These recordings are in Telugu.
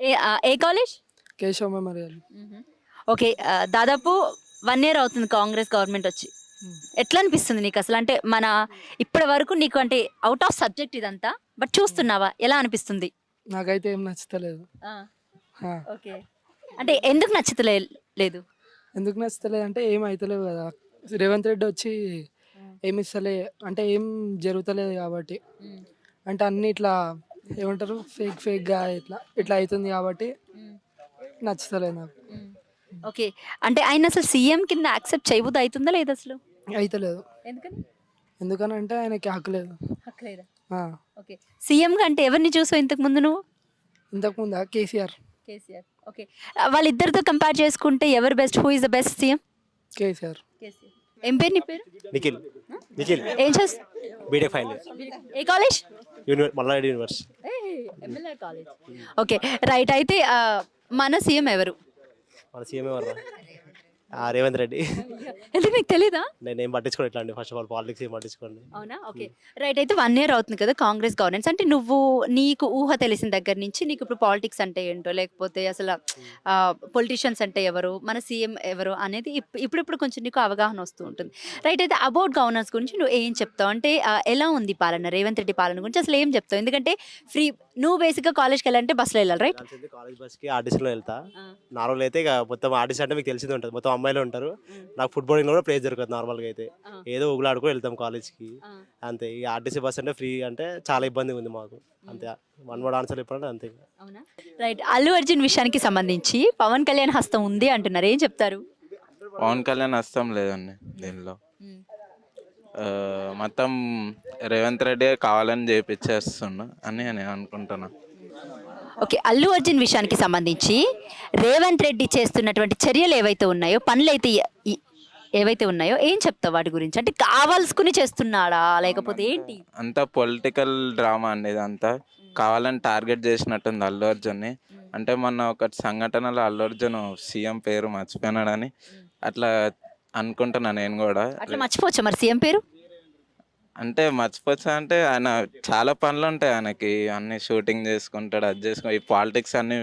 ఏ కాలేజ్? కేశవ మెమోరియల్. ఓకే. దాదాపు 1 ఇయర్ అవుతుంది కాంగ్రెస్ గవర్నమెంట్ వచ్చి. హ్మ్. ఎట్లా అనిపిస్తుంది నీకు అసలు? అంటే మన ఇప్పటి వరకు నీకు అంటే ఔట్ ఆఫ్ సబ్జెక్ట్ ఇదంతా. బట్ హ్మ్. చూస్తున్నావా? ఎలా అనిపిస్తుంది? నాకైతే ఏం నచ్చుతలేదు. ఆ! ఆ! ఓకే. అంటే ఎందుకు లేదు? ఎందుకు నచ్చుతలేదంటే ఏం అయితలేవు గదా! రేవంత్ రెడ్డి వచ్చి హ్మ్. ఏమిస్తలే అంటే ఏం జరుగుతలేదు గాబట్టి. హ్మ్. అంటే అన్నీ ఇట్లా ఏమంటారు ఫేక్‌గా ఇట్లా ఇట్లా అయితుంది గాబట్టి హ్మ్. నచ్చుతలేదు నాకు. హ్మ్. ఓకే. అంటే ఆయన అసలు సీఎం కింద యాక్సెప్ట్ చేయబుద్ధి అయితుందా లేదా అసలు? అయితలేదు. ఎందుకని? ఎందుకనంటే ఆయనకి హక్కు లేదు. హక్కు లేదా? ఆ! ఓకే. సీఎంగా అంటే ఎవరిని చూసావు ఇంతకు ముందు నువ్వు? ఇంతకుముందా కేసీఆర్. కేసీఆర్. ఓకే. వాళ్ళిద్దరితో కంపేర్ చేసుకుంటే ఎవరు best? Who is the best CM? KCR. KCR. ఏం పేరు నీ పేరు? నిఖిల్ ఆ? నిఖిల్ ఏం చేస్ బీటెక్ ఫైనల్ ఇయర్ ఏ college? Mallareddy universe. MLA college. Okay. Right. అయితే మన సీఎం ఎవరు? మన సీఎం ఎవరు? రేవంత్ రెడ్డి. ఎందుకు నీకు తెలీదా? నేనేం పట్టించుకోండి ఇట్లా అండి. ఫస్ట్ ఆఫ్ ఆల్ పాలిటిక్స్ ఏం పట్టించుకోండి. అవునా? ఓకే. రైట్. అయితే 1 ఇయర్ అవుతుంది కదా కాంగ్రెస్ గవర్నెన్స్. అంటే నీకు ఊహ తెలిసిన దగ్గర నుంచి నీకు ఇప్పుడు పాలిటిక్స్ అంటే ఏంటో, లేకపోతే అసలు పొలిటీషియన్స్ అంటే ఎవరు, మన సీఎం ఎవరు అనేది ఇప్పుడిప్పుడు కొంచెం నీకు అవగాహన వస్తూ ఉంటుంది. రైట్. అయితే అబౌట్ గవర్నెన్స్ గురించి నువ్వు ఏం చెప్తావు? అంటే ఎలా ఉంది పాలన? రేవంత్ రెడ్డి పాలన గురించి అసలు ఏం చెప్తావు? ఎందుకంటే ఫ్రీ నువ్వు బేసిక్‌గా కాలేజ్‌కి వెళ్ళాలంటే బస్సులో వెళ్ళాలి. రైట్? వెళ్ళాల్సింది కాలేజ్ బస్కి ఆర్టీసీలో వెళ్తా. ఆ! నార్మల్ అయితే ఇక మొత్తం ఆర్టీసీ అంటే మీకు తెలిసిందే ఉంటుంది. మొత్తం అమ్మాయిలు ఉంటారు. హ్మ్. నాకు ఫుట్బాలింగ్లో కూడా ప్లేస్ దొరకదు నార్మల్గా అయితే. ఆ! ఏదో ఊగులాడుకో వెళ్తాం కాలేజ్కి ఆ! అంతే. ఈ ఆర్టీసీ బస్ అంటే ఫ్రీ అంటే చాలా ఇబ్బందిగా ఉంది మాకు. అంతే. వన్ వర్డ్ ఆన్సర్ చెప్పాలంటే అంతే. అవునా? రైట్. అల్లు అర్జున్ విషయానికి సంబంధించి పవన్ కళ్యాణ్ హస్తం ఉంది అంటున్నారు. ఏం చెప్తారు? పవన్ కళ్యాణ్ నష్టం లేదండి దీనిలో. హ్మ్. మొత్తం రేవంత్ రెడ్డి కావాలని చేపిచ్చేస్తుండు అని నేను అనుకుంటున్నా. ఓకే. అల్లు అర్జున్ విషయానికి సంబంధించి రేవంత్ రెడ్డి చేస్తున్నటువంటి చర్యలు ఏవైతే ఉన్నాయో, పనులైతే ఏవైతే ఉన్నాయో ఏం చెప్తావు వాటి గురించి? అంటే కావాల్సుకుని చేస్తున్నాడా? లేకపోతే ఏంటి? అంతా పొలిటికల్ డ్రామా అండి ఇదంతా. కావాలని టార్గెట్ చేసినట్టుంది అల్లు అర్జున్ని. అంటే మొన్న ఒక సంఘటనలో అల్లు అర్జున్ సీఎం పేరు మర్చిపోయినాడని అట్లా అనుకుంటున్నా నేను కూడా. అట్లా మర్చిపోవచ్చా మరి సీఎం పేరు? అంటే మర్చిపోవచ్చా అంటే ఆయన చాలా పనులు ఉంటాయి ఆయనకి. అన్ని షూటింగ్ చేసుకుంటాడు, అది చేసుకుంటాడు. ఈ పాలిటిక్స్ అన్ని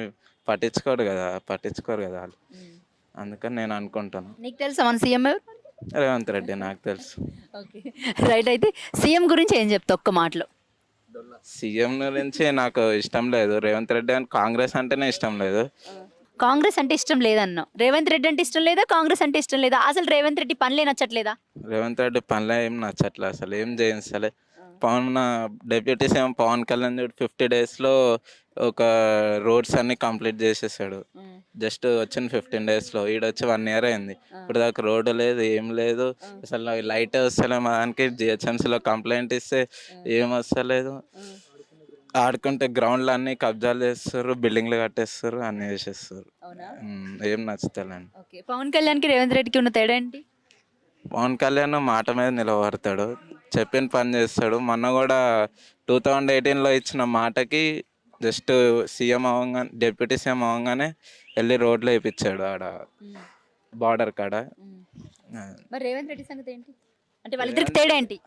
పట్టించుకోరు కదా వాళ్ళు. అందుకని నేను అనుకుంటాను. నీకు తెలుసా మన సీఎం ఎవరు? రేవంత్ రెడ్డి నాకు తెలుసు. ఓకే. రైట్. అయితే సీఎం గురించి ఏం చెప్తావు ఒక్క మాటలో? సీఎం గురించి నాకు ఇష్టం లేదు. రేవంత్ రెడ్డి అని కాంగ్రెస్ అంటేనే ఇష్టం లేదు. కాంగ్రెస్ అంటే ఇష్టం లేదన్నావు. రేవంత్ రెడ్డి అంటే ఇష్టం లేదా? కాంగ్రెస్ అంటే ఇష్టం లేదా? అసలు రేవంత్ రెడ్డి పనులే నచ్చట్లేదా? రేవంత్ రెడ్డి పనులు ఏం నచ్చట్లే, అసలు ఏం చేయించలే. పవన్ డిప్యూటీ సీఎం పవన్ కళ్యాణ్ 50 డేస్లో ఒక రోడ్స్ అన్ని కంప్లీట్ చేసేసాడు. జస్ట్ వచ్చిన 15 డేస్లో. ఈడొచ్చి 1 ఇయర్ అయింది. ఇప్పుడు దాకా రోడ్డు లేదు, ఏం లేదు. అసలు లైట్ వస్తలే మా దానికి. జిహెచ్ఎంసీలో కంప్లైంట్ ఇస్తే ఏం వస్తలేదు. ఆడుకుంటే గ్రౌండ్లు అన్నీ కబ్జాలు చేస్తారు, బిల్డింగ్లు కట్టేస్తారు, అన్నీ చేసేస్తారు. అవునా? ఏం నచ్చుతలేండి. ఓకే. పవన్ కళ్యాణ్‌కి రేవంత్ రెడ్డికి ఉన్న తేడా ఏంటి? పవన్ కళ్యాణ్ మాట మీద నిలబడతాడు, చెప్పిన పని చేస్తాడు. మొన్న కూడా 2018లో ఇచ్చిన మాటకి జస్ట్ సీఎం అవ్వగానే, డిప్యూటీ సీఎం అవ్వగానే వెళ్ళి రోడ్లు వేయించాడు ఆడ హ్మ్. బార్డర్ కాడ. హ్మ్. ఆ, మరి రేవంత్ రెడ్డి సంగతి ఏంటి? అంటే వాళ్ళిద్దరికి తేడా ఏంటి?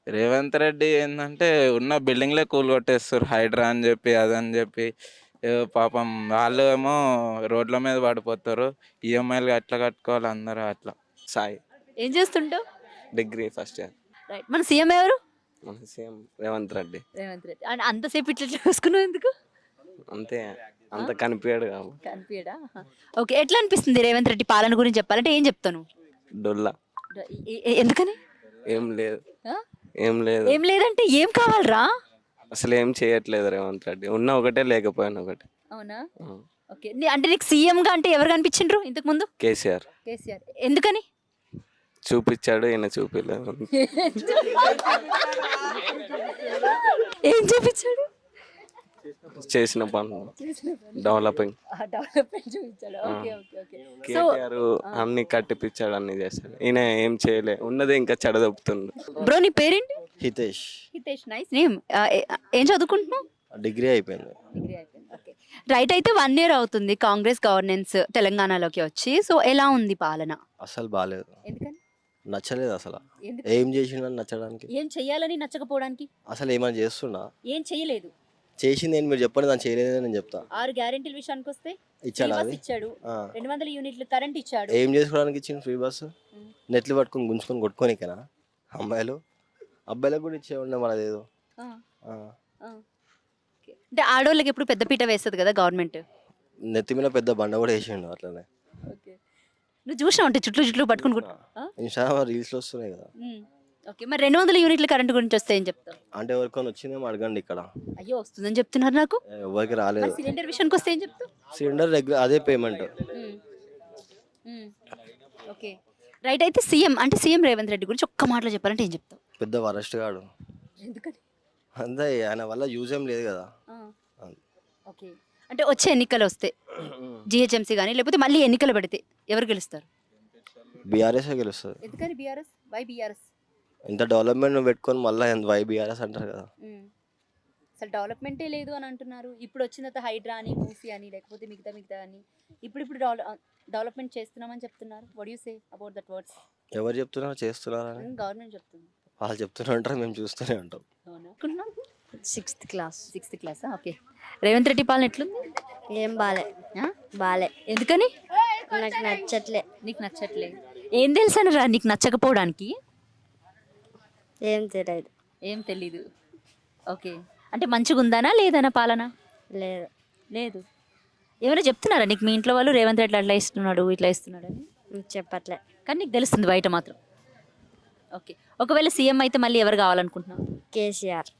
రేవంత్ రెడ్డి ఏంటంటే ఉన్న బిల్డింగ్లే కూలగొట్టేస్తారు, హైడ్రా అని చెప్పి అదని చెప్పి. ఏదో పాపం వాళ్ళు ఏమో రోడ్ల మీద పడిపోతారు. ఈఎంఐలు అట్లా కట్టుకోవాలి అందరూ అట్లా. సాయి. ఏం చేస్తుంటావు? Degree first year. రైట్. మన సీఎం ఎవరు? మన సీఎం రేవంత్ రెడ్డి. రేవంత్ రెడ్డి. అంటే అంతసేపు ఇట్లా చూసుకున్నావు ఎందుకు? అంతే, ఆ? అంత కనిపించాడు కాబట్టి. కనిపియడా? ఆహా. ఓకే. ఎట్లా అనిపిస్తుంది రేవంత్ రెడ్డి పాలన గురించి చెప్పాలంటే ఏం చెప్తావు నువ్వు? డొల్లా. ఎందుకని? ఏం లేదు, ఆ? ఏం లేదు. ఏం లేదంటే ఏం కావాలిరా? అసలు ఏం చేయట్లేదు రేవంత్ రెడ్డి. ఉన్న ఒకటే, లేకపోయినా ఒకటి. అవునా? ఆ. ఓకే. అంటే నీకు సీఎంగా అంటే ఎవరు కనిపించిండ్రు ఇంతకు ముందు? కేసీఆర్ కేసీఆర్. ఎందుకని? చూపించాడు, ఈయన చూపించలేదు. ఏం చూపించాడు? చేసిన పనులు, డెవలపింగ్. డెవలప్మెంట్ చూపించాడు. Okay. Okay. Okay. So KTR అన్ని కట్టిపించాడు, అన్ని చేస్తాడు. ఈయన ఏం చేయలే, ఉన్నదే ఇంకా చెడదొప్పుతుండు. బ్రో నీ పేరేంటి? హితేష్. హితేష్. Nice name. ఏం చదువుకుంటున్నావు? డిగ్రీ అయిపోయింది. డిగ్రీ అయిపోయింది. ఓకే. రైట్. అయితే 1 ఇయర్ అవుతుంది కాంగ్రెస్ గవర్నెన్స్ తెలంగాణలోకి వచ్చి. సో ఎలా ఉంది పాలన? అసలు బాలేదు, ఎందుకని? నచ్చలేదు అసలు. ఎందుకు? ఏం చేసిండని నచ్చడానికి? ఏం చెయ్యాలని నచ్చకపోవడానికి? అసలు ఏమైనా చేస్తున్నా? ఏం చెయ్యలేదు. చేసింది ఏంటి మీరు చెప్పండి, దాన్ని చేయలేదని నేను చెప్తా. 6 గ్యారెంటీల విషయానికి వస్తే ఇచ్చాడా ఫ్రీ బస్ అది? ఇచ్చాడు, ఆ. 200 యూనిట్లు కరెంట్ ఇచ్చాడు. ఏం చేసుకోవడానికి ఇచ్చింది ఫ్రీ బస్సు? ఉమ్. నెట్లు పట్టుకొని గుంజుకొని కొట్టుకోనికేనా? అమ్మాయిలు అబ్బాయిలకు కూడా ఇచ్చేవాడిని మనదేదో. ఆ, ఆ. ఆ. ఓకే. అంటే ఆడోళ్ళకి ఎప్పుడు పెద్ద పీట వేస్తుంది కదా గవర్నమెంట్. నెత్తి మీద పెద్ద బండ కూడా వేసిండు అట్లనే. ఓకే. నువ్వు చూసినావు అంటే చుట్లు పట్టుకుని ఆ? ఇన్స్టాగ్రామ్ రీల్స్లో వస్తున్నాయి కదా. ఉమ్. ఓకే, మరి 200 యూనిట్ల కరెంట్ గురించి వస్తే ఏం చెప్తావు? అంటే ఎవరికైనా వచ్చిందేమో అడగండి ఇక్కడ. అయ్యో వస్తుందని చెప్తున్నారు నాకు. ఎవరికి మరి రాలేదు. సిలిండర్ విషయానికి వస్తే ఏం చెప్తావు? సిలిండర్ రెగ్యులర్ అదే payment. Um. Um. Okay, right. అయితే సీఎం అంటే సీఎం రేవంత్ రెడ్డి గురించి ఒక్క మాటలో చెప్పాలంటే ఏం చెప్తావు? పెద్ద వరస్ట్ గాడు. ఎందుకని? అంతే, ఆయన వల్ల యూజ్ ఏం లేదు కదా. ఓకే, అంటే వచ్చే ఎన్నికలు వస్తే జిహెచ్ఎంసీ కానీ లేకపోతే మళ్ళీ ఎన్నికలు పెడితే ఎవరు గెలుస్తారు? బీఆర్ఎస్ గెలుస్తుంది. ఎందుకని బీఆర్ఎస్? Why BRS? ఇంత డెవలప్మెంట్ పెట్టుకొని మళ్ళీ వై బీఆర్ఎస్ అంటారు కదా. అసలు డెవలప్మెంటే లేదు అని అంటున్నారు. ఇప్పుడు వచ్చిన తర్వాత హైడ్రా అని, మూసీ అని, లేకపోతే మిగతా అని ఇప్పుడు డెవలప్మెంట్ చేస్తున్నామని చెప్తున్నారు. What you say about that words? ఎవరు చెప్తున్నారు చేస్తున్నారని? గవర్నమెంట్ చెప్తుంది. వాళ్ళు చెప్తూనే ఉంటారు, మేము చూస్తూనే ఉంటాం. అవునా? 6th class. 6th క్లాసా? ఓకే. రేవంత్ రెడ్డి పాలన ఎట్లుంది? ఏం బాలే ఆ? బాలే ఎందుకని? నాకు నచ్చట్లే. నీకు నచ్చట్లేదు? ఏం తెలుసని రా నీకు నచ్చకపోవడానికి? ఏం తెలియదు. ఏం తెలీదు. ఓకే, అంటే మంచిగా ఉందానా లేదనా పాలన? లేదు. లేదు. ఏమైనా చెప్తున్నారా నీకు మీ ఇంట్లో వాళ్ళు రేవంత్ రెడ్డి అట్లా ఇస్తున్నాడు ఇట్లా ఇస్తున్నాడు అని? చెప్పట్లే. కానీ నీకు తెలుస్తుంది బయట మాత్రం. ఓకే, ఒకవేళ సీఎం అయితే మళ్ళీ ఎవరు కావాలనుకుంటున్నావు? కేసీఆర్.